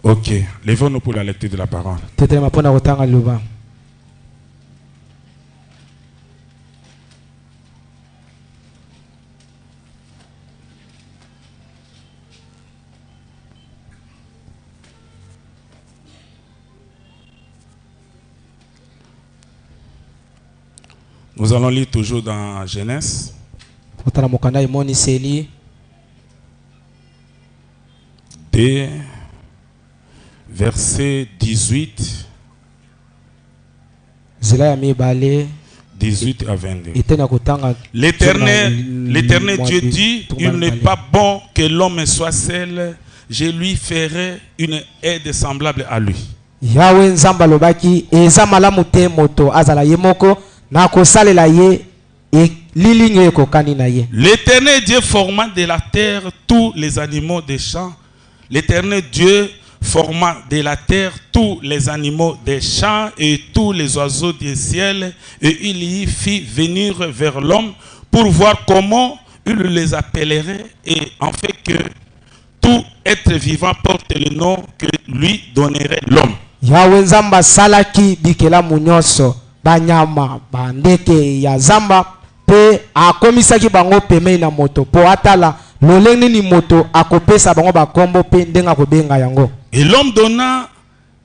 Ok, levons-nous pour la lecture de la parole. Nous allons lire toujours dans Genèse. Des versets 18 à 22. L'Éternel Dieu dit, il n'est pas bon que l'homme soit seul, je lui ferai une aide semblable à lui. L'Éternel Dieu forma de la terre tous les animaux des champs. L'Éternel Dieu forma de la terre tous les animaux des champs et tous les oiseaux du ciel, et il y fit venir vers l'homme pour voir comment il les appellerait, et en fait que tout être vivant porte le nom que lui donnerait l'homme. Yahweh Nzamba salaki bikela munyoso banyama bandeke ya zamba pe akomisaki bango pemei na moto po atala lolengni ni moto akopesa bango bakombo pe ndenga kobenga yango. Et l'homme donna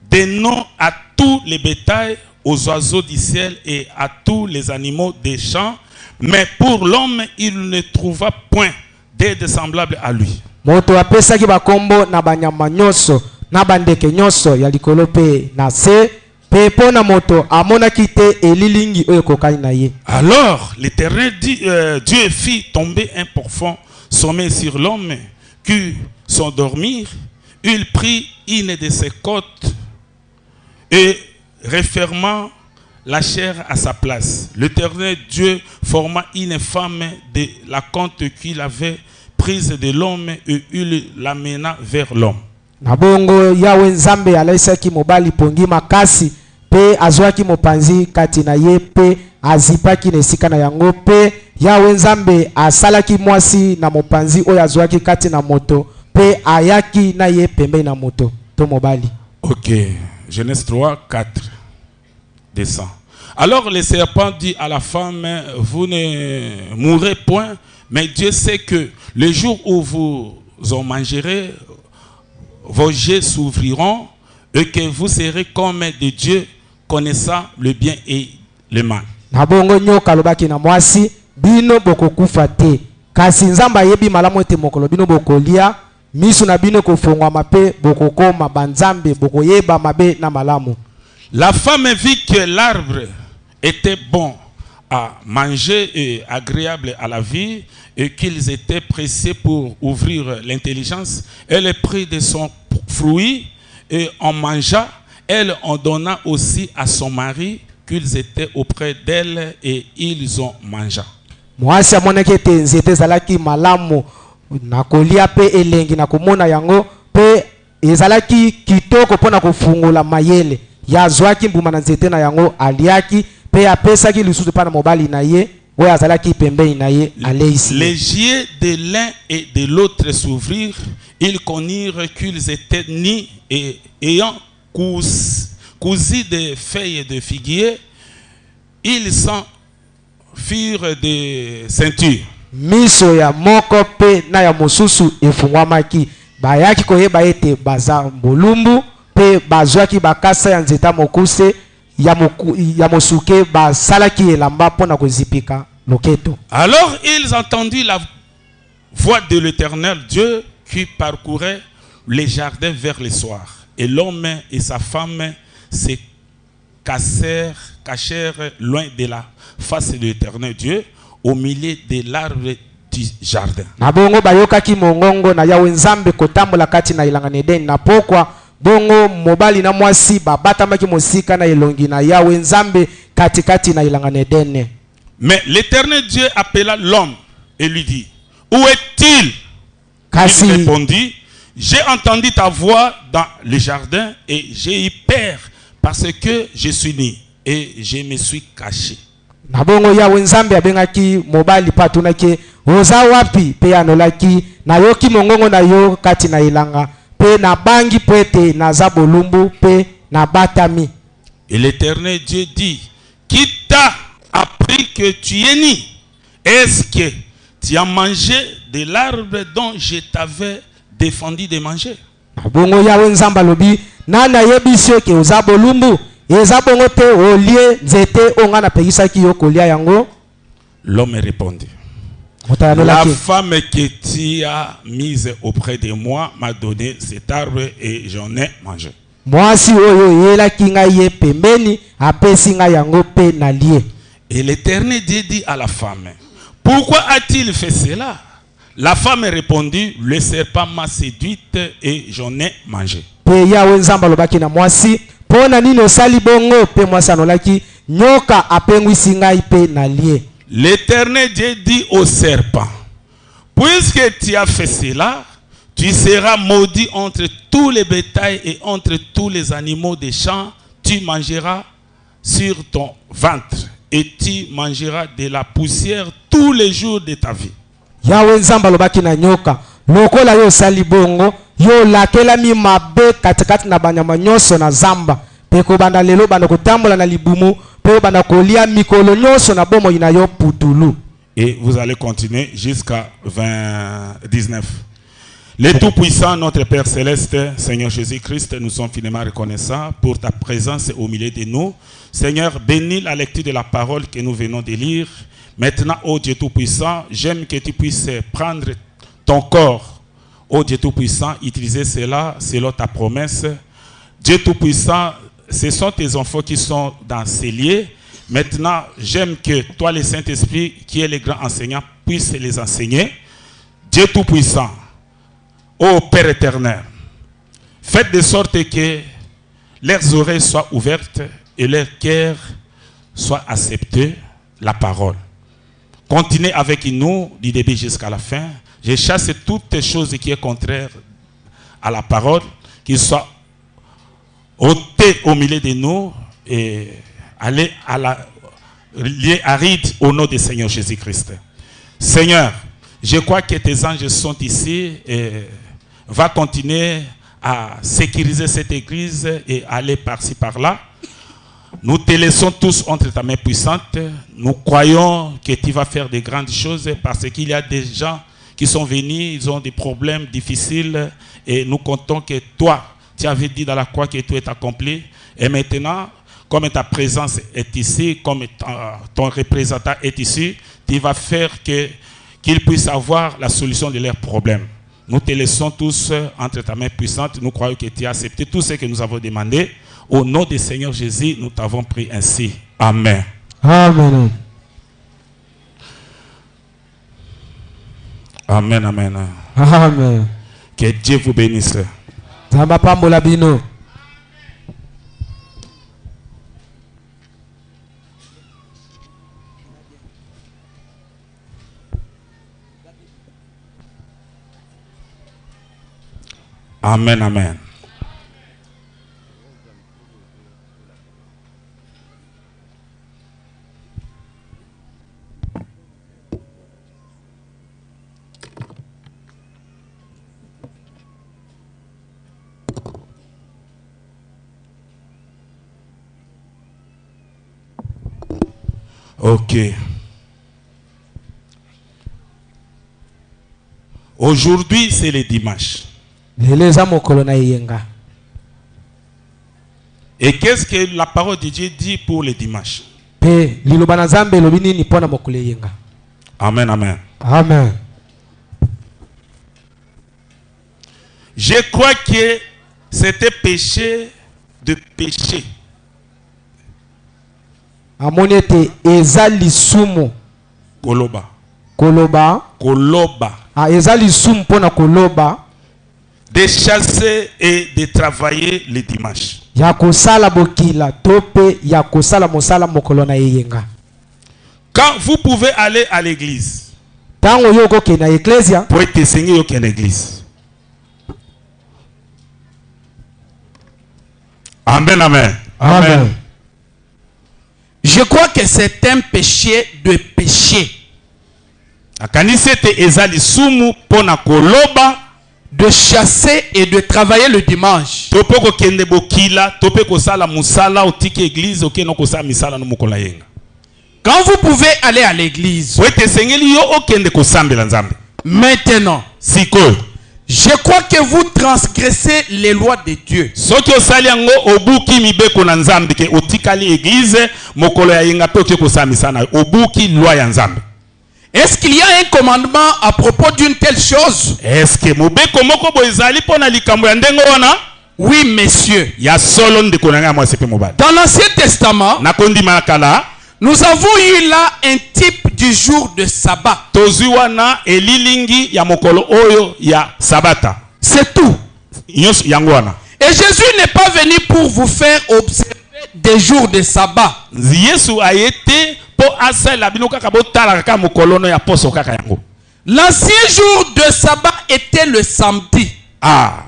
des noms à tous les bétails, aux oiseaux du ciel et à tous les animaux des champs, mais pour l'homme il ne trouva point d'aide semblable à lui. Moto apesaki bakombo na banyama nyoso na bandeke nyoso ya likolo pe na se pe pona moto amonaki te elilingi oyo kokani na ye. Alors l'Éternel Dieu fit tomber un profond sommeil sur l'homme qui s'endormit. Il prit une de ses côtes et refermant la chair à sa place. L'Éternel Dieu forma une femme de la côte qu'il avait prise de l'homme et il l'amena vers l'homme. Nabongo Yahweh Nzambe alaisaki mobali pongi makasi pe azwaki mopanzi kati na ye pe azipaki nesika na yango pe Yahweh Nzambe asalaki mwasi na mopanzi oyo azwaki kati na moto pe ayaki na ye pembe na moto to mobali. Ok, Genèse 3, 4 descend. Alors le serpent dit à la femme, vous ne mourrez point, mais Dieu sait que le jour où vous en mangerez, vos yeux s'ouvriront et que vous serez comme des dieux connaissant le bien et le mal. Nabongo nyoka lobaki na mwasi bino bokokufa te kasi Nzamba yebi malamu ete mokolo bino bokolia misu na bino kofongwa mape bokokoma banzambe bokoyeba mabe na malamu. La femme vit que l'arbre était bon à manger et agréable à la vie et qu'ils étaient pressés pour ouvrir l'intelligence. Elle prit de son fruit et en mangea. Elle en donna aussi à son mari qu'ils étaient auprès d'elle et ils ont mangé. Mwasi amonaki ete nzete ezalaki malamu na kolia pe elengi na komona yango pe ezalaki kitoko mpona kofungola mayele yazwaki mbuma na nzete na yango aliaki pe apesaki lisusu pa na mobali na ye oyo azalaki pembeni na ye aleisi. Les yeux de l'un et de l'autre s'ouvrirent, ils connurent qu'ils étaient nus et ayant cousu des feuilles de figuier, ils s'en firent des ceintures. Miso ya moko pe na ya mosusu efungwamaki bayaki koyeba ete baza bolumbu pe bazwaki bakasa ya nzeta mokuse ya mosuke basalaki elamba mpona kozipika loketo. Alors ils entendirent la voix de l'Éternel Dieu qui parcourait les jardins vers le soir. Et l'homme et sa femme se cachèrent loin de la face de l'Éternel Dieu au milieu de l'arbre du jardin. Nabongo bayokaki mongongo na Yahweh Nzambe kotambola kati na ilanga Edeni na pokwa bongo mobali na mwasi babatamaki mosika na elongi na Yahweh Nzambe kati na ilanga Edeni. Mais l'Éternel Dieu appela l'homme et lui dit, où est-il? Il répondit, j'ai entendu ta voix dans le jardin et j'ai eu peur parce que je suis nu et je me suis caché. Nabongo Yahweh Nzambe abengaki mobali patunaki oza wapi pe anolaki na yoki mongongo na yo kati na ilanga pe na bangi po ete naza bolumbu pe na batami. Et l'Éternel Dieu dit, qui t'a appris que tu es ni? Est-ce que tu as mangé de l'arbre dont je t'avais défendu de manger? Bongo Yawe Nzamba lobi, nana yebisi ke oza bolumbu, eza bongo te olie nzete onga na pegisaki yo kolia yango. L'homme répondit, la femme que tu as mise auprès de moi m'a donné cet arbre et j'en ai mangé. Mwasi oyo yela kinga ye pembeni apesi nga yango pe na lie. Et l'Éternel Dieu dit à la femme, pourquoi a-t-il fait cela? La femme répondit, le serpent m'a séduite et j'en ai mangé. Pe Yawe Nzamba lobaki na mwasi, pona nini osali bongo? Pe mwasi anolaki, nyoka apengwisi ngai pe na lie. L'Éternel Dieu dit au serpent, puisque tu as fait cela, tu seras maudit entre tous les bétails et entre tous les animaux des champs. Tu mangeras sur ton ventre et tu mangeras de la poussière tous les jours de ta vie. Yawe Nzamba lobaki na nyoka, lokola yo sali bongo, yo lakela mi mabe katikati na banyama nyonso na zamba. Peko banda lelo banda kotambola na libumu, peko banda kolia mikolo nyonso na bomo ina yo putulu. Et vous allez continuer jusqu'à 19. Le Tout-Puissant, notre Père Céleste, Seigneur Jésus-Christ, nous sommes finalement reconnaissants pour ta présence au milieu de nous. Seigneur, bénis la lecture de la parole que nous venons de lire. Maintenant, ô Dieu Tout-Puissant, j'aime que tu puisses prendre ton corps, ô Dieu Tout-Puissant, utiliser cela selon ta promesse. Dieu Tout-Puissant, ce sont tes enfants qui sont dans ces lieux. Maintenant, j'aime que toi, le Saint-Esprit, qui est le grand enseignant, puisse les enseigner. Dieu Tout-Puissant, ô Père éternel, faites de sorte que leurs oreilles soient ouvertes et leur cœur soit accepté la parole. Continuez avec nous du début jusqu'à la fin. Je chasse toutes les choses qui sont contraires à la parole, qui soient ôtées au milieu de nous et aller à la lieu aride au nom du Seigneur Jésus-Christ. Seigneur, je crois que tes anges sont ici et va continuer à sécuriser cette église et aller par-ci par-là. Nous te laissons tous entre ta main puissante. Nous croyons que tu vas faire de grandes choses parce qu'il y a des gens qui sont venus, ils ont des problèmes difficiles et nous comptons que toi, tu avais dit dans la croix que tout est accompli. Et maintenant, comme ta présence est ici, comme ton représentant est ici, tu vas faire qu'ils puissent avoir la solution de leurs problèmes. Nous te laissons tous entre ta main puissante. Nous croyons que tu as accepté tout ce que nous avons demandé. Au nom du Seigneur Jésus, nous t'avons pris ainsi. Amen. Amen. Amen, amen. Amen. Que Dieu vous bénisse. Zamba pambola bino. Amen, amen. Ok. Aujourd'hui, c'est le dimanche. Et qu'est-ce que la parole de Dieu dit pour le dimanche? Amen, amen. Amen. Je crois que c'était péché de pécher. Amonete ezali sumu. Koloba. Koloba. Koloba. Ezali sumu pona koloba. De chasser et de travailler le dimanche. Yakosala bokila tope yakosala mosala mokolo na yeyenga. Quand vous pouvez aller à l'église. Tango yoko ke na ecclesia. Pour être enseigné yoko en église. Amen, amen. Amen. Amen. Je crois que c'est un péché de péché. Akanisete ezali sumu pona koloba de chasser et de travailler le dimanche. Topoko kende bokila, topeko sala musala otiki église oke no kosa misala no mukola yenga. Quand vous pouvez aller à l'église, Wete sengeli yo okende kosambela nzambe. maintenant, Sikoyo. je crois que vous transgressez les lois de Dieu. Soki osali yango obuki mibeko na nzambe ke otikali église mokolo ya yenga pe oke kosa misana obuki loi ya nzambe. Est-ce qu'il y a un commandement à propos d'une telle chose? Est-ce que mobeko moko bo ezali pona likambo ya ndengo wana? Oui, messieurs. Ya solo ndeko na nga mwasi pe mobali. Dans l'Ancien Testament, Na kondima kala nous avons eu là un type du jour de sabbat. tozwi wana elilingi ya mokolo oyo ya sabata. C'est tout. Nyonso yango wana. Et Jésus n'est pas venu pour vous faire observer des jours de sabbat. Yesu ayete po asala bino kaka botala kaka mokolo no ya poso kaka yango. L'ancien jour de sabbat était le samedi. Ah.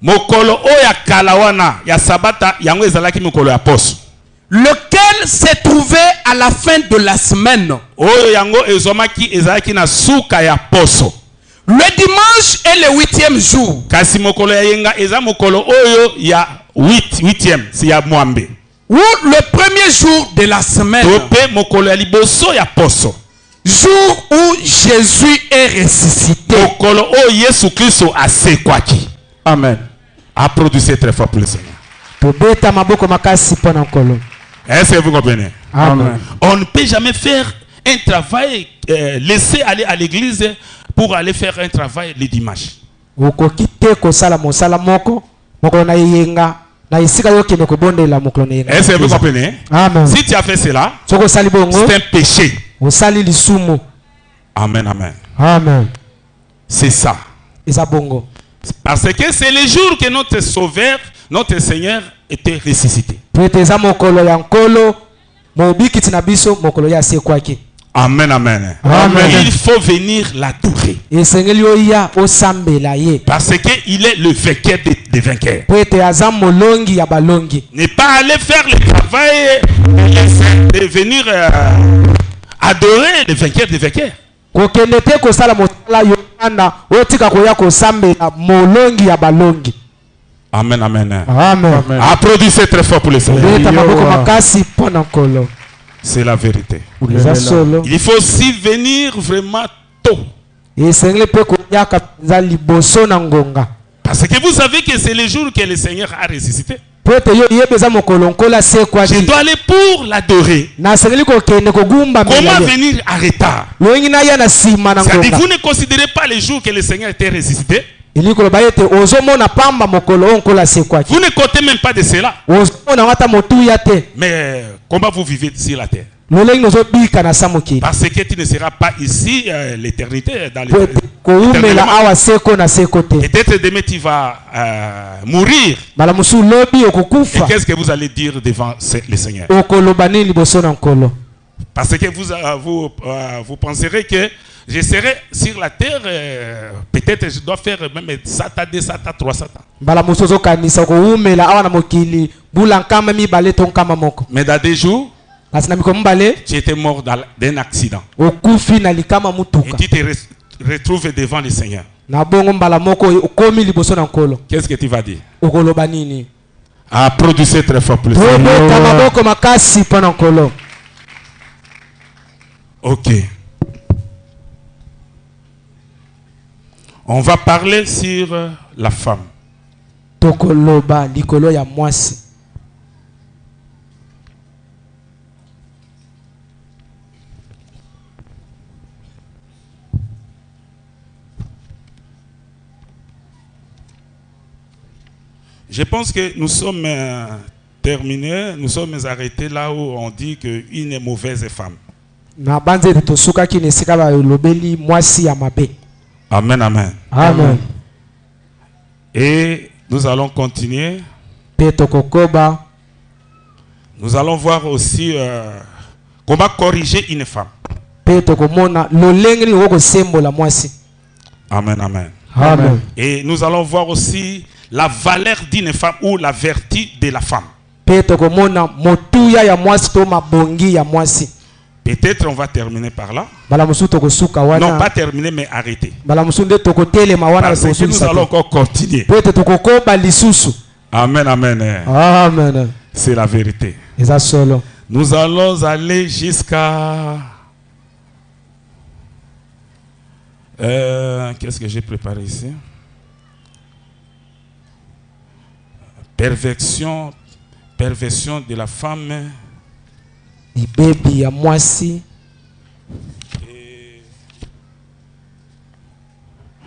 Mokolo oya kala wana ya sabata yango ezalaki mokolo ya poso. Lequel s'est trouvé à la fin de la semaine. Oyo yango ezomaki ezalaki na suka ya poso. Le dimanche est le 8e jour. Kasi mokolo ya yenga eza mokolo oyo ya 8e si ya mwambe. Ou le premier jour de la semaine. Tope mokolo ya liboso ya poso. Jour où Jésus est ressuscité. Mokolo oyo Yesu Kristo asekwaki. Amen. Applaudissez très fort pour le Seigneur. tobeta maboko makasi pona nkolo. Est-ce que vous comprenez? Amen. On ne peut jamais faire un travail, laisser aller à l'église pour aller faire un travail le dimanche. Okoki te kosala mosala moko mokolo na yenga na isika yokende kobondela mokolo na yenga. Est-ce que vous comprenez? Amen. Si tu as fait cela, Soko osali bongo c'est un péché. osali lisumu. Amen, amen. Amen. C'est ça. Eza bongo. Parce que c'est le jour que notre Sauveur, notre Seigneur était ressuscité. Pete eza mokolo ya nkolo mobikiti na biso mokolo ya sekwaki. Amen, amen. Amen. Il faut venir l'adorer. Esengeli oya osambela ye. Parce qu'il est le vainqueur des vainqueurs. Pete aza molongi ya balongi. Ne pas aller faire le travail de venir adorer le vainqueur des vainqueurs. Kokende te kosala mosala yo ana otika koya kosambela molongi ya balongi. Amen, amen. Amen. Applaudissez très fort pour le Seigneur. Beta maboko makasi pona nkolo. C'est la vérité. Eza solo. Il faut aussi venir vraiment tôt. Esengeli pe koyaka za liboso na ngonga. Parce que vous savez que c'est le jour que le Seigneur a ressuscité. Pete yo yebeza mokolo nkola sekwaki. Je dois aller pour l'adorer. Na sengeli kokende kogumba Comment melaye. venir en retard? Loingi na ya na sima na C'est-à-dire, ngonga. vous ne considérez pas les jours que le Seigneur était ressuscité. Ilikolo bayete ozomona pamba mokolo nkola sekwaki. Vous ne comptez même pas de cela. Ozomona wata motuya te. Mais comment vous vivez sur la terre? Lolengi nozobika na samuki. Parce que tu ne seras pas ici l'éternité. Dans Pete koumela awa seko na seko te. Peut-être demain tu vas mourir. Bala musu lobi Et okukufa. qu'est-ce que vous allez dire devant le Seigneur? Okoloba nini liboso na nkolo. Parce que vous penserez que je serai sur la terre, peut-être je dois faire même Satan, 2 Satan, 3 Satan. Bala musu ozokanisa koumela awa na mokili bula nkama mibale to nkama moko. Mais dans 2 jours, Kasi na mikolo mibale tu étais mort d'un accident. okufi na likama Et mutuka. tu te retrouves devant le Seigneur. Na bongo mbala moko okomi liboso na nkolo. Qu'est-ce que tu vas dire? Okoloba nini? Applaudissez très fort pour le Seigneur. Tobeta maboko makasi pona nkolo. Ok. On va parler sur la femme. Tokoloba likolo ya mwasi. Je pense que nous sommes terminés, nous sommes arrêtés là où on dit qu'une mauvaise femme. Na banze tosukaki nesika ba lobeli mwasi ya mabe. Amen, amen. Amen. Et nous allons continuer. Pe tokokoba Nous allons voir aussi comment corriger une femme. pe tokomona lolenge ni woko sembola mwasi. Amen, amen. Amen. Et nous allons voir aussi la valeur d'une femme ou la vertu de la femme. Pe tokomona motuya ya mwasi to mabongi ya mwasi. Peut-être on va terminer par là. Non, pas terminer, mais arrêter. Parce que nous allons encore continuer. Amen, amen. Amen. C'est la vérité. Nous allons aller jusqu'à... qu'est-ce que j'ai préparé ici? Perversion de la femme.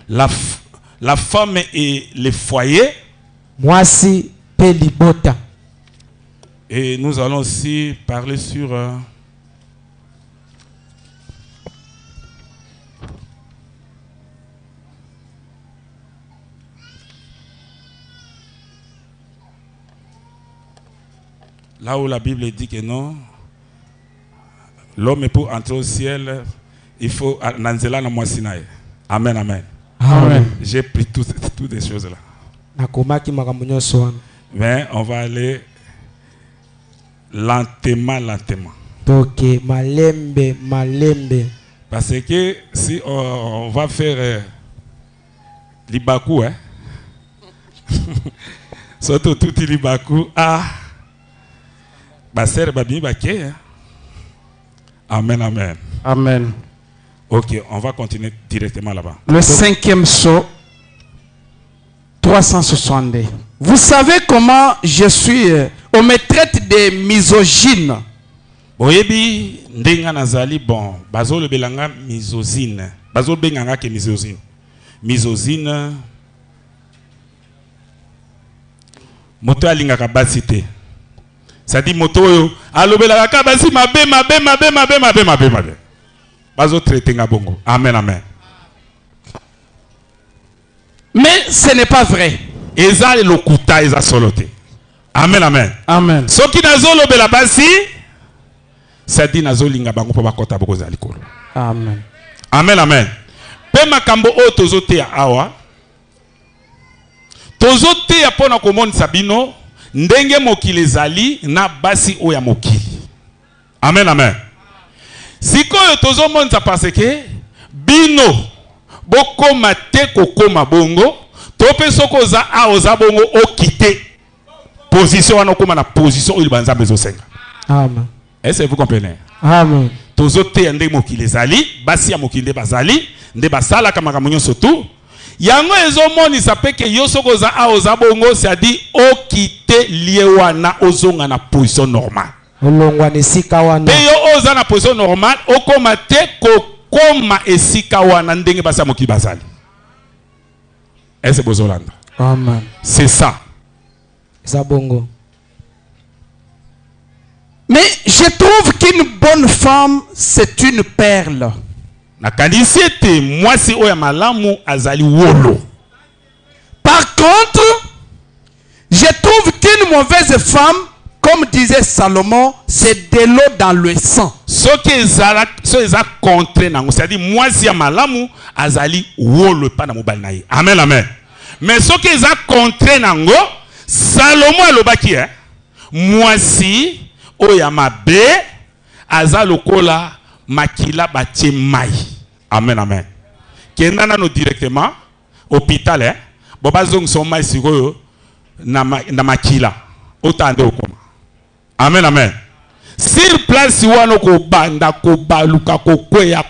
La femme et le foyer. Et nous allons aussi parler sur là où la Bible dit que non, l'homme pour entrer au ciel, il faut nanzela na mwasinae. Amen, amen. Amen. J'ai pris toutes ces choses-là. Mais on va aller lentement. Parce que si on va faire l'ibaku, hein? Surtout tout l'ibaku, amen, amen. Amen. Ok, on va continuer directement là-bas. Le 5e saut, 362. Vous savez comment je suis, on me traite de misogyne. Oyebi ndenga nazali bon, bazolo belanga misogyne. Bazolo benganga ke misogyne. Misogyne moto alingaka basite. Ça dit moto yo alobelaka ka basi mabe. Bazo traiter nga bongo. Amen, amen. Mais ce n'est pas vrai. Eza lokuta eza solote. Amen, amen. Amen. Soki nazolo bela basi, ça dit nazolinga bango po bakota boko za likolo. Amen. Amen, amen. Pe makambo o tozote ya awa. Tozote ya pona komoni sabino ndenge mokili zali na basi o ya mokili. Amen, amen. Sikoyo tozomonza parce que bino bokoma te kokoma bongo tope soko za aoza bongo okite position wana okoma na position oyo banza bezo senga. Amen. Est-ce que vous comprenez? Amen. Tozote ya ndenge mokili zali basi ya mokili bazali nde basala kama kamonyo sotu yango ezomonisa pe ke yo soko za aoza bongo c'est-à-dire okite lié wana ozonga na position normale. Peyo oza na position normale okoma te kokoma esika wana ndenge basa moki bazali. Est-ce bozolanda? Amen. C'est ça. Zabongo. Mais je trouve qu'une bonne femme c'est une perle. Na kanisi ete mwasi oya malamu azali wolo. Par contre, je trouve qu'une mauvaise femme, comme disait Salomon, c'est de l'eau dans le sang. Ce qui est contre nango, c'est-à-dire mwasi ya malamu azali wolo pa na mobali na ye. Amen, amen. Mais ce qui est contre nango, Salomon alobaki mwasi oya mabe azalokola makila batie mai. Amen, amen. Kenda nano directement hôpital boba zong son mai sikoyo na makila otande okoma. Amen, amen. Sur place wano ko banda ko baluka ko koya.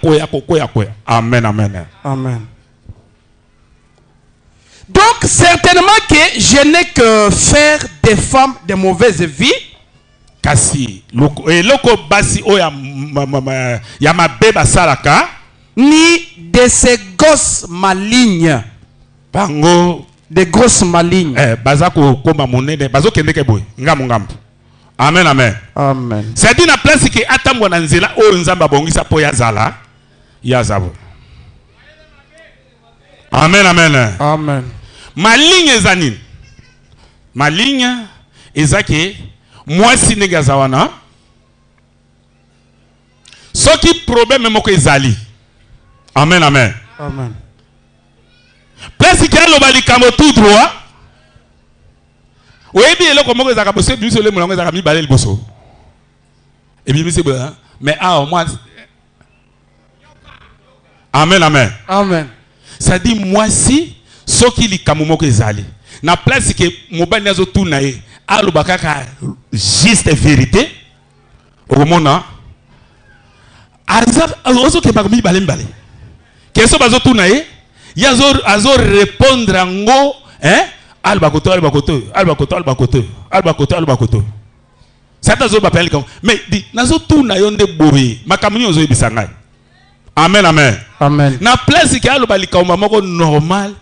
Amen, amen. Amen. Donc certainement que je n'ai que faire des femmes de mauvaise vie. Kasi loko basi oya ya mabeba salaka ni de ces gosses malignes. Bango des grosses malignes. Bazako koma monene bazo kendeke boy ngambo. Amen, amen. Amen. C'est-à-dire na place que atambwa na nzela o nzamba bongisa po ya zala ya zabo. Amen, amen. Amen. Maligne ezanine. Maligne ezake mwasi negazawana. Soki problème moko ezali. Amen, amen. Amen. Place qui a le balikambo tout droit. Oui, bien, là, comment ça a bossé, lui, le moulin, ça a mis balai le bosso. Et bien, c'est bon, mais moi, Amen, amen. Amen. Ça dit, moi si, ce qui est kamumoko ezali. Na place que mobile nazo tunaye, alo bakaka juste vérité. Au moment azar azo ke bakumi balem balé. Qu'est-ce que bazo tunaye? Yazo azo répondre ngo, hein? Albakoto. Ça t'a zo bapel comme. Mais dit, nazo tunaye onde boye. Makamuni ozo ibisangai. Amen, amen. Amen. Na place que alo balika moko normal.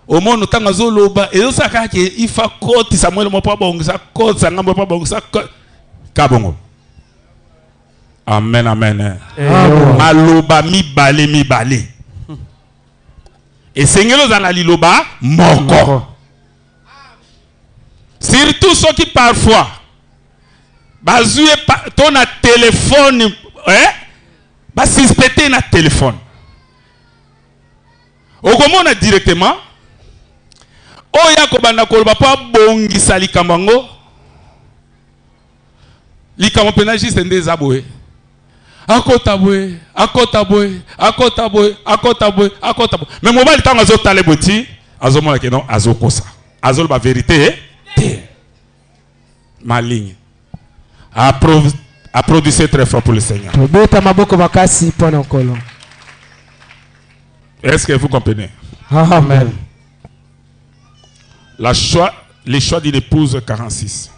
Au monde tant azo loba et ça ka ke ifa koti Samuel mo pa bongisa koti sanga mo pa bongisa kabongo. Amen, amen. Aloba mi balé. Et Seigneur dans la liloba moko. Surtout ceux qui parfois bazoué ton téléphone hein ba suspecter na téléphone. Au comment on directement oya ko banda ko ba pa bongisa likambango likambo pena juste ndé zaboé akota boé mais mobile tant azo tale boti azo mona ke non azo kosa azo ba vérité ma ligne applaudissez très fort pour le Seigneur. Est-ce que vous comprenez? Amen. Les choix d'une épouse 46.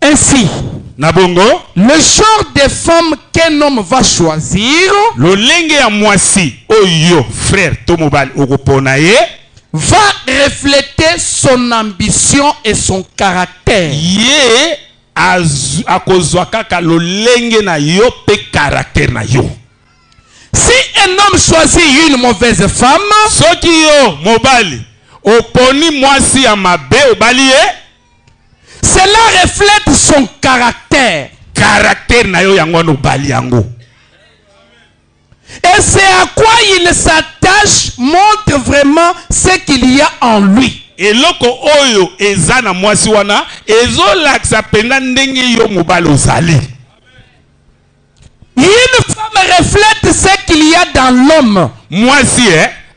Ainsi, Nabongo, le genre de femme qu'un homme va choisir le lenge à moisi oyo frère Tomobal Ogoponaye va refléter son ambition et son caractère. Ye akozwaka ka lo lenge na yo pe caractère na yo. Si un homme choisit une mauvaise femme, soki yo mobali oponi mwasi ya mabe obali cela reflète son caractère. Caractère na yo yango no bali yango. Et c'est à quoi il s'attache montre vraiment ce qu'il y a en lui. Et loko oyo ezana mwasi wana ezolakisa penda ndenge yo mobali ozali. Une femme reflète ce qu'il y a dans l'homme. Mwasi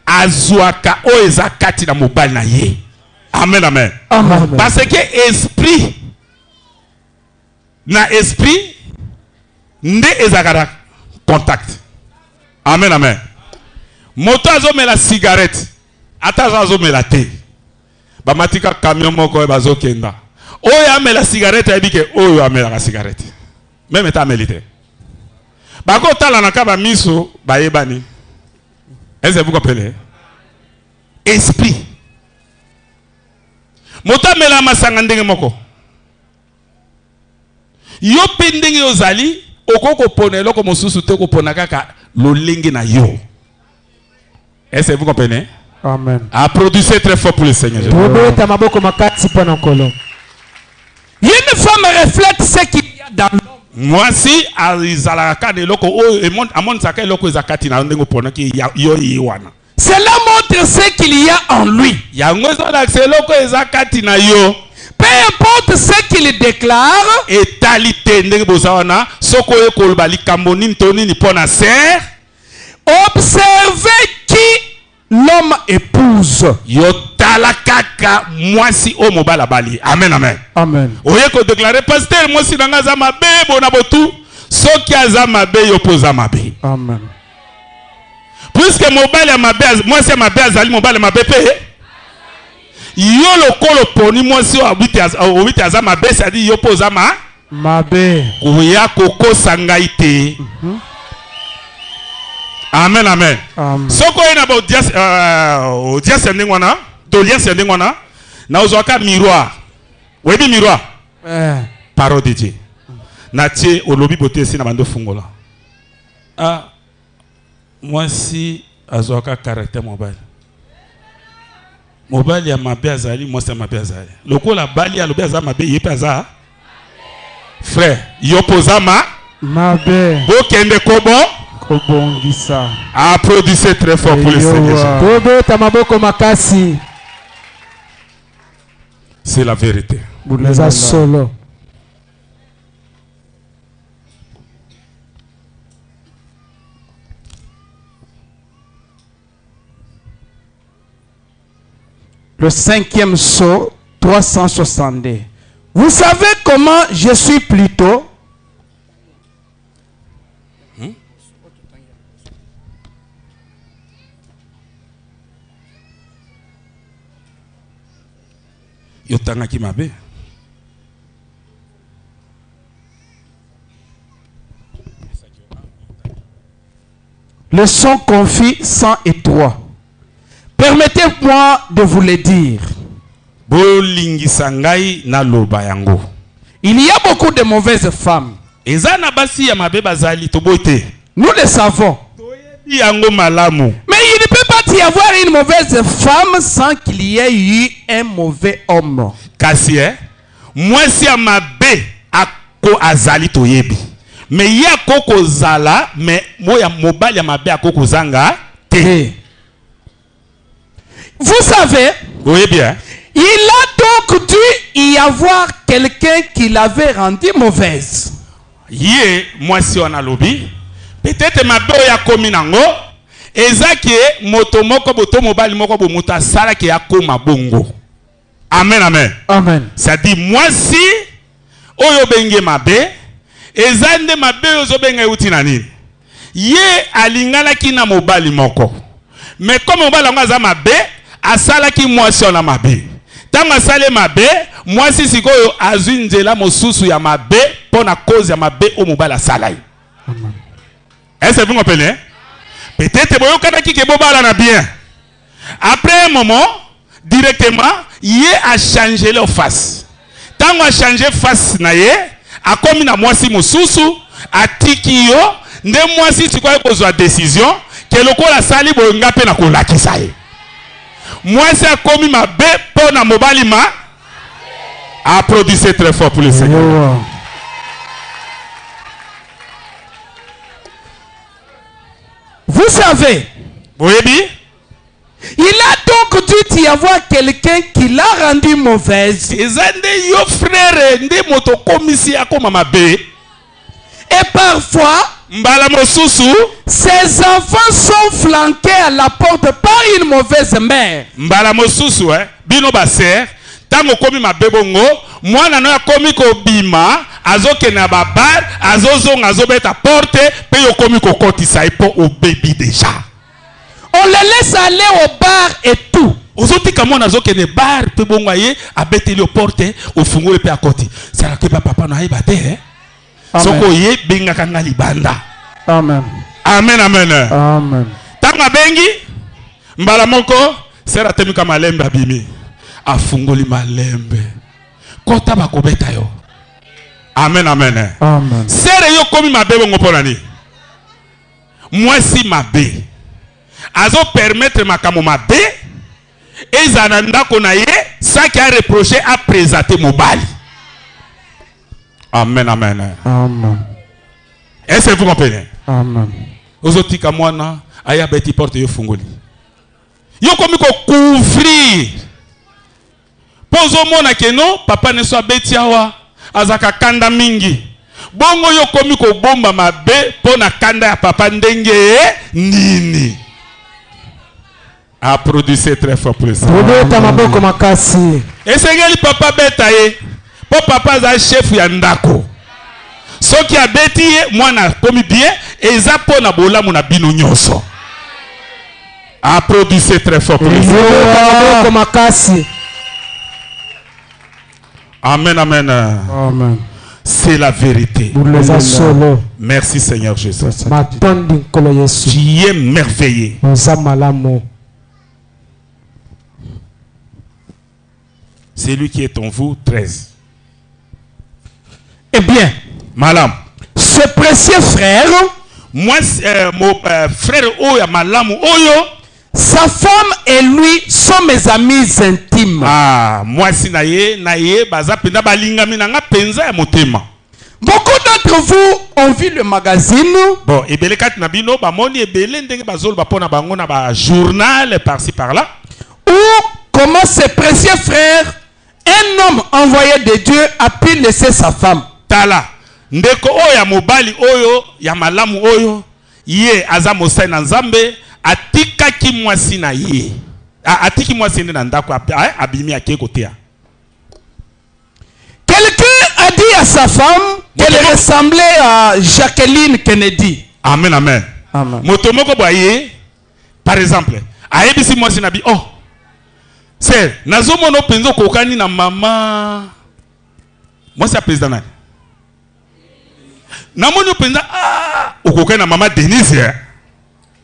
azwaka oyo eza kati na mobali na ye. Amen, amen. Amen. Parce que esprit na esprit nde ezakara contact. Amen, amen. Moto azomela cigarette ata azomela te bamatika camion moko bazokenda oyo amela cigarette abike oyo amela ka cigarette même ta melite bako tala na kaba miso bayebani. Est-ce que vous comprenez? Esprit moto amela masanga ndenge moko yo pe ndenge ozali okoko pona eloko mosusu te ko pona kaka lolenge na yo. Est-ce que vous comprenez? Amen. Applaudissez très fort pour le Seigneur. Une femme reflète ce qu'il y a dans l'homme. Moi si alizalaka de loko o e monde saka loko zakati na ndengo pona ki yo yiwana. Cela montre ce qu'il y a en lui. Yango zala se loko ezakati na yo. Peu importe ce qu'il déclare, etalité ndenge bozawana soko e kolbali kamboni ntoni ni pona ser. Observez qui l'homme épouse. Yotala kaka mwasi o mobala bali. Amen, amen. Amen. Oye ko déclarer pasteur mwasi nanga za mabe bona botu soki aza mabe yopoza mabe. Amen. Puisque mobali ya mabe mwasi ya mabe azali mobali mabe pe yo lokolo poni mwasi o obite aza mabe c'est-à-dire yopoza mabe. Oya koko sangai te. Amen, amen. Soko ina ba audience ndingwana, audience ndingwana, na ozwaka miroir. Webi miroir. Parole de Dieu. Na tie olobi bote si na bando fungola. Ah, moi si azwaka caractère mobile. Mobile ya mabe azali, moi c'est mabe azali. Lokola bali alobi azali mabe yepe azali. Frère, yopoza mabe. Bokende kobo. Applaudissez très fort pour le Seigneur. C'est la vérité. 1 Solo. Le 5e saut, 362. Vous savez comment je suis plutôt? Yotanga ki mabe. Leçon confie 103. Permettez-moi de vous le dire. Bolingisa ngai na loba yango. Il y a beaucoup de mauvaises femmes. Eza na basi ya mabe bazali toboite. Nous le savons. Yango malamu. Mais il ne peut pas y avoir une mauvaise femme sans qu'il y ait eu un mauvais homme. Kasi mwasi ya mabe ako azali toyebi. Mais ya koko zala mais moya mobali ya mabe akoko zanga te. Vous savez, oui bien. Il a donc dû y avoir quelqu'un qui l'avait rendu mauvaise. Yé mwasi wana lobi. Peut-être mabe ya komi nango. Ezaki moto moko boto mobali moko bo muta sala ki ya koma bongo. Amen amen. Amen. Ça dit mwasi oyo benge mabe. Ezande mabe ozo benga uti na nini. Ye alingala ki na mobali moko. Mais comme mobali ngo za mabe, asala ki mwasi ona mabe. Tango asale mabe, mwasi sikoyo azwi nzela mosusu ya mabe pona cause ya mabe o mobali asala yi. Amen. Est-ce que vous comprenez? Peut-être boyo kana ki ke bobala na bien. Après un moment, directement, ye a changé leur face. Tango a changé face na ye, a komi na mwasi mosusu, a tiki yo, nde mwasi sikoyo kozwa décision, ke lokola sali boyo ngape na kolakisa ye. Mwasi a komi mabe po na mobali ma. Applaudissez très fort pour le Seigneur. Vous savez, oui, il a donc dû y avoir quelqu'un qui l'a rendu mauvaise. Et parfois, ses enfants sont flanqués à la porte par une mauvaise mère. Bino baser, tango komi mabebongo, mwana no ya komi ko bima, azoke na babar, azozonga azobeta porte, pe yo komi ko kotisa ipo au baby déjà. On le laisse aller au bar et tout. Ozotika mwana azoke ne bar, pe bongo aye, abeteli au porte, au fungole pe akoti. Sala ke papa na iba te, Soko ye benga kanga libanda. Amen. Amen, amen. Amen. Tanga bengi, mbala moko, sera temika malembe abimi. Afungoli malembe. Kota bakobeta yo. Amen, amen. Amen. Sere yo komi mabe bongo ponani. Mwasi mabe. Azo permettre makamo mabe. Ezananda konaye, ça qui a reproché à présenter mobali. Amen, amen. Amen. Est-ce que vous comprenez? Amen. Ozotika mwana aya beti porte yo fungoli. Yo komi ko couvrir. Pozo mona keno papa ne so beti awa azaka kanda mingi. Bongo yo komi ko bomba mabe pona kanda ya papa ndenge nini. Applaudissez très fort pour ça. Robeta maboko makasi. Esengeli papa beta ye. Po papa za chef ya ndako. Soki abeti ye mwana komi bien eza pona bolamu na bino nyoso. Applaudissez très fort pour ça. Maboko makasi. Amen, amen. Amen. C'est la vérité. Merci Seigneur Jésus. Tu es merveilleux. C'est lui qui est en vous, 13. Eh bien, madame, ce précieux frère, moi, mon frère Oya, madame Oyo, sa femme et lui sont mes amis intimes. Ah, moi si naye, baza penda balinga minanga penza ya motema. Beaucoup d'entre vous ont vu le magazine. Bon, ebele kat na bino ba moni ebele ndenge bazol ba pona bango na ba journal par-ci par-là. Ou comment ce précieux frère, un homme envoyé de Dieu, a pu laisser sa femme. Tala, ndeko oya mobali oyo ya malamu oyo, ye aza mosai na Nzambe atika ki mwasi na ye. atiki moi sende na ndako abimi ake kotea. Quelqu'un a dit à sa femme qu'elle ressemblait à Jacqueline Kennedy. Amen, amen. Amen. Motomoko boye, par exemple, ayebisi moi sinabi, oh, c'est, nazo mono penzo kokani na mama. Moi c'est président nani. Na mono penza, okokani na mama Denise.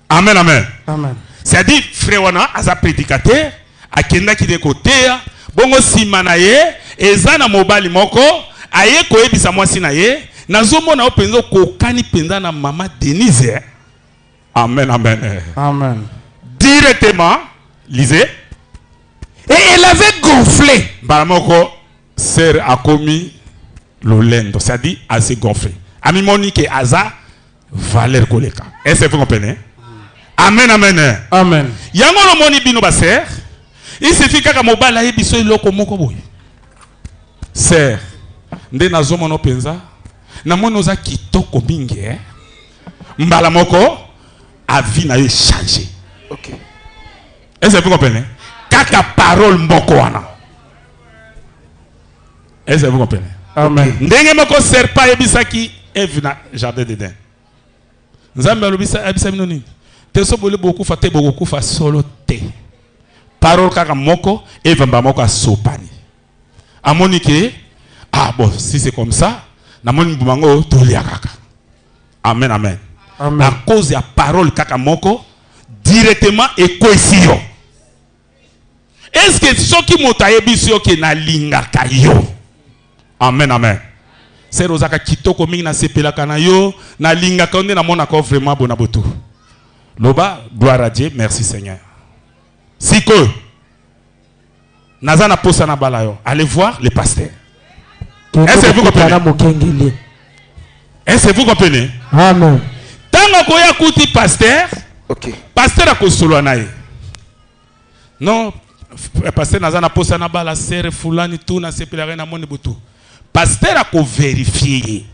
Amen, amen. Amen. C'est-à-dire, frère wana, aza prédicateur, akenda ki de côté, bongo simana ye, ezana mobali moko, aye koyebisa mwasi na ye, nazomona openzo kokani penza na mama Denise. Amen, amen. Amen. Directement, lisez. Et elle avait gonflé. Baramoko, sœur a commis l'olendo, c'est-à-dire, assez gonflé. Ami Monique aza, valeur koleka. Est-ce que vous comprenez? Amen, amen. Amen. Yango lo moni bino ba sœur. Il suffit kaka mobala ye biso eloko moko boy. Sœur, nde nazomo no penza. Na moni oza kitoko mingi mbala moko avi na yo changer. OK. Est-ce que vous comprenez? Kaka parole moko wana. Est-ce que vous comprenez? Amen. Ndenge moko serpa yebisaki evina jardin d'Éden. Nzambe alobisa abisa bino nini? Te so bole beaucoup fa te beaucoup fa solo te. Parole kaka moko et vamba moko asopani. Amonike bon si c'est comme ça, na moni bumango tolia kaka. Amen, amen. Amen. À cause de la parole kaka moko directement et cohésion. Est-ce que ce qui motaye biso ke na linga kayo? Amen, amen. C'est rozaka kitoko mingi na sepela kana yo na linga konde na mona ko vraiment bona botu. Loba, gloire à Dieu, merci Seigneur. Siko, Nazana posana balayo, allez voir les pasteurs. Est-ce que vous comprenez? Est-ce que vous comprenez? Amen. Tango koya kuti pasteur, OK. Pasteur a kosolo anaye. Non, pasteur Nazana posana bala serre fulani tout na sepelare na moni butu. Pasteur a ko vérifier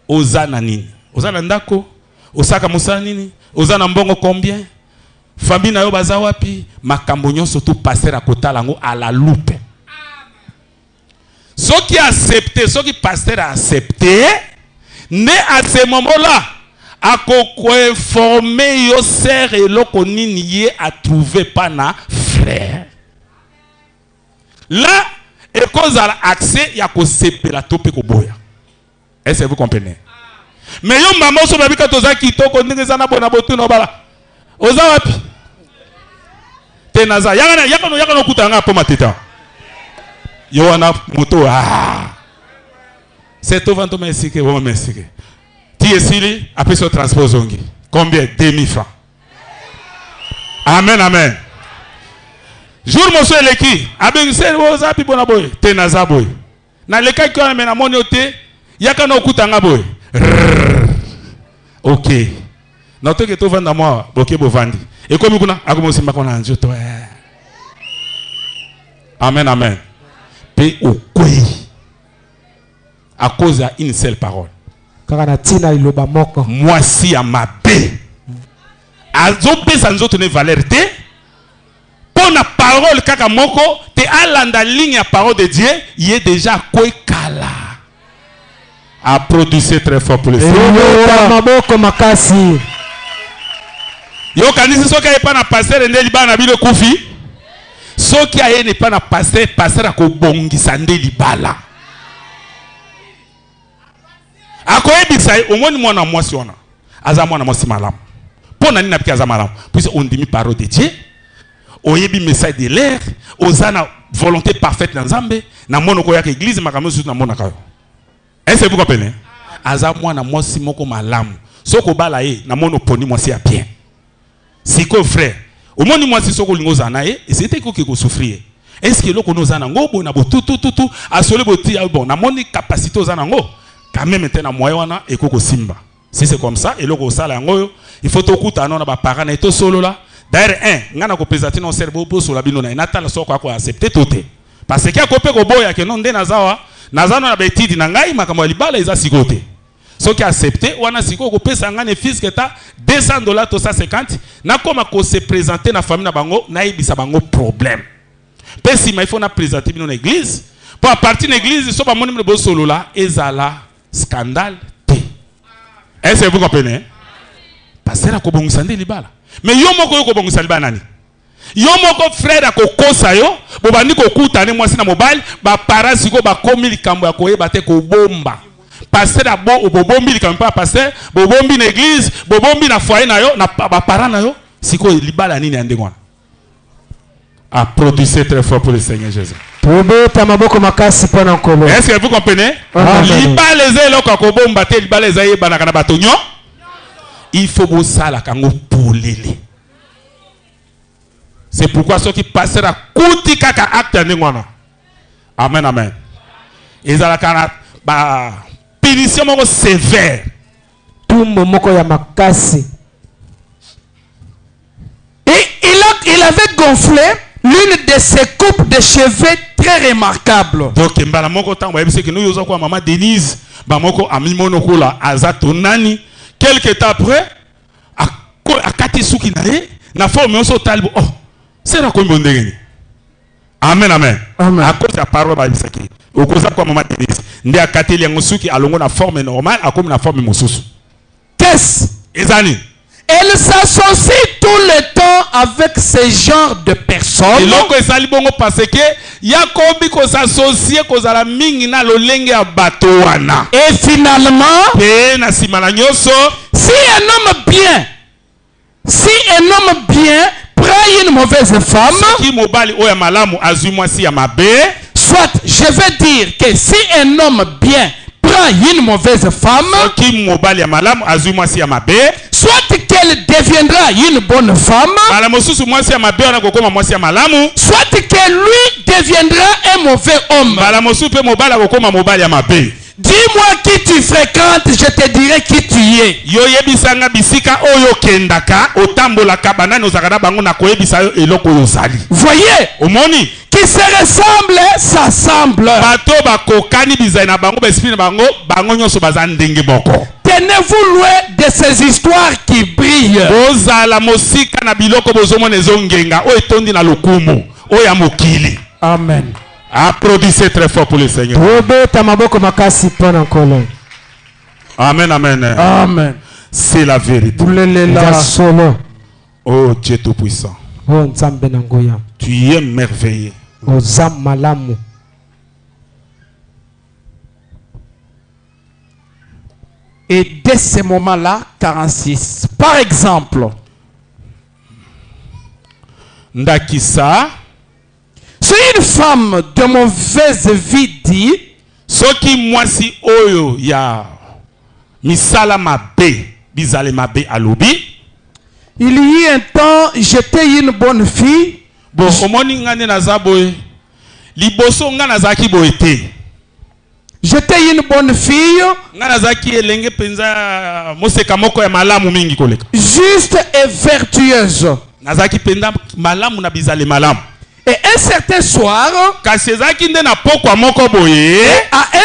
ozana nini? Ozana ndako, osaka musana nini? Ozana mbongo combien? Famille na yo baza wapi? Makambo nyonso tout pasteur a kotala ngo à la loupe. Ce qui a accepté, ce qui pasteur a accepté, né à ce moment-là, a informé yo sœur et loko nini ye a trouvé pana frère. Là, et cause à l'accès, il y a ko sepela tope ko boya. Est-ce que vous comprenez? Mais yo maman so babi katoza kitoko ndenge zana bona botu no bala. Oza wapi? Tenaza yakano kutanga po mateta. Yo wana moto c'est tout vento merci que bon merci que. Ti esili après ce transport zongi. Combien? 2000 francs. Amen, amen. Jour monsieur leki, abengise oza pi bona boy, tenaza boy. Na leka ki na moni ote, yakano kutanga boy. OK. Note que tu vends moi, boké bovandi. Et comme vous avez commencé à connaître, amen, amen. Paix au quoi? À cause d'une seule parole. Moi si à ma paix. Azope sans autre valeur te. Pour la parole kaka moko, te alanda ligne à parole de Dieu, il est déjà quoi kala. Applaudissez très fort pour le Seigneur. Yo kanisi soki aye pa na pasteur nde libala na bino kufi. Soki aye ne pa na pasteur akobongisa nde libala. Akoyebisa omoni mwana mwasi wana. Aza mwana mwasi malamu. Pona nini napiki aza malamu? Puisque on demi parole de Dieu. Oyebi message de l'air, ozana volonté parfaite na Nzambe, na monoko ya église makambo surtout na monaka yo. Est-ce que vous comprenez? Aza mwana mwasi moko malamu. Soko bala ye na mono poni mwasi ya bien. Siko frère, au moins moi si soko lingo zanaye, et c'était quoi qui ko souffrir. Est-ce que loko no zanango bo na bo tout asole boti bon na moni capacité zanango quand même maintenant moyen wana et koko simba. Si c'est comme ça et loko sala ngo il faut to kuta na ba parents na to solo là. D'ailleurs ngana ko présenter non cerveau bo so la bino na natala soko ko accepter toté. Parce que a kopé ko boya ke non de nazawa, nazano na betidi na ngai makambo libala eza sikote. Ce qui a accepté, on a siko ko pesa ngane fils que ta $200 to 150 na koma ko se présenter na famille na bango na ibisa bango problème. Pesi ma il faut na présenter dans l'église. Pour à partir de l'église, so ba moni mo solo là ezala scandale te. Est-ce que vous comprenez? Pasteur a ko bongisa nde libala. Mais yo moko yo ko bongisa libala nani? Yo moko frère a ko kosa yo, bo bandi ko kutane mwasi na mobile, ba para siko ba komi likambo ya koyeba te ko bomba. Pasteur a bombi likambo pa pasteur, bo bombi na église, bo bombi na foyer na yo, na ba para na yo, siko libala nini ande ngwana. Applaudissez très fort pour le Seigneur Jésus. Est-ce que vous comprenez? Libala les eloko ko bomba te libala les aye banaka na batonyo. Il faut que ça la kango pour lele. C'est pourquoi ceux qui passent à kouti kaka acte n'engwana. Amen, amen. Ils ont la punition sévère. Tout momoko ya makasi. Et il avait gonflé l'une de ses coupes de cheveux très remarquable. Donc mbala moko tango ba yebise que nous yozo kwa maman Denise ba moko ami monoko la azatonani. Quelque temps après, à Katisuki na forme on so talbo. Oh, c'est la combien de. Amen, amen. À cause de la parole ba bisaki. Au cause de quoi maman Denise. Ndé akateli ngosuki alongo na forme normale, a comme na forme mosusu. Qu'est-ce? Ezani. Elle s'associe tout le temps avec ce genre de personnes. Et loko ezali bongo parce que ya kombi ko s'associer ko zala mingi na lolenge ya bato wana. Et finalement, na simana nyoso, si un homme bien prend une mauvaise femme, qui mobali oya malamu azui mwasi ya mabe, soit je veux dire que si un homme bien prend une mauvaise femme, qui mobali ya malamu azui mwasi ya mabe, soit qu'elle deviendra une bonne femme, soit que lui deviendra un mauvais homme. Dis-moi qui tu fréquentes, je te dirai qui tu es. Voyez, qui se ressemble, s'assemble. Tenez-vous loin de ces histoires qui brillent. Amen. Applaudissez très fort pour le Seigneur. Amen, amen. Amen. C'est la vérité. Oh Dieu Tout-Puissant. Tu es merveilleux. Et dès ce moment-là, 46. Par exemple, Ndakisa, si une femme de mauvaise vie dit, soki mwasi oyo ya misala mabe, bizale mabe alobi, il y a un temps, j'étais une bonne fille. Bon, omoni ngane nazaboe, liboso ngana zaki boete. J'étais une bonne fille. Juste et vertueuse. Et un certain soir, à un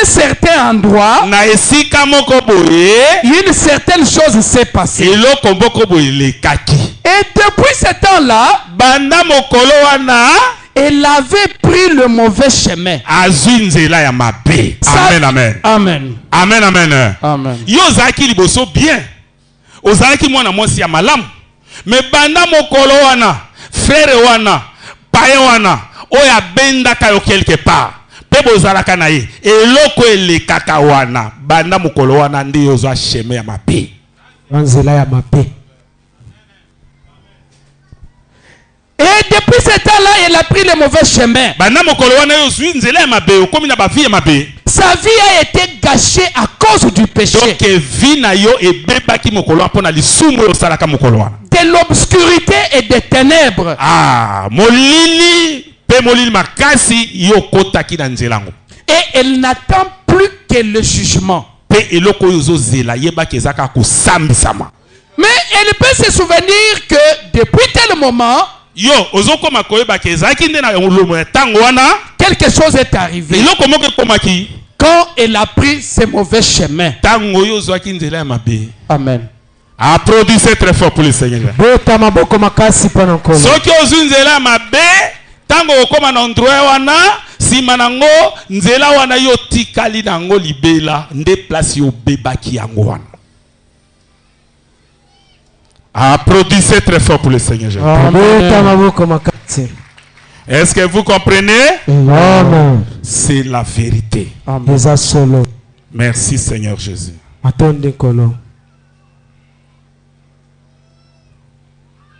certain endroit, une certaine chose s'est passée. Et depuis ce temps-là, elle avait pris le mauvais chemin. Amen, amen. Amen. Amen, amen. Amen. Yo zaki liboso bien. Ozalaki mwana mwasi ya malamu. Me banda mokolo wana, frère wana, paye wana, oya benda kayo quelque part. Pebo zalaka na ye. Eloko elekaka wana, banda mokolo wana ndi yo zwa chemin ya mabe. Wanzela ya mabe. Et depuis ce temps-là, elle a pris le mauvais chemin. Sa vie a été gâchée à cause du péché. De l'obscurité et des ténèbres. Et elle n'attend plus que le jugement. Mais elle peut se souvenir que depuis tel moment, quelque chose est arrivé. quand elle a pris ce mauvais chemin. Tango yo zwaki nzela ya mabe. Amen. Applaudissez très fort pour le Seigneur. Bota maboko makasi pana nkolo. Soki ozwi nzela ya mabe, tango okoma na endroit wana, sima nango nzela wana yo tikali nango libela, nde place yo bebaki yango wana. Applaudissez très fort pour le Seigneur. Bota maboko makasi. Est-ce que vous comprenez? Amen. C'est la vérité. Amen. Merci Seigneur Jésus. Atonde nkolo.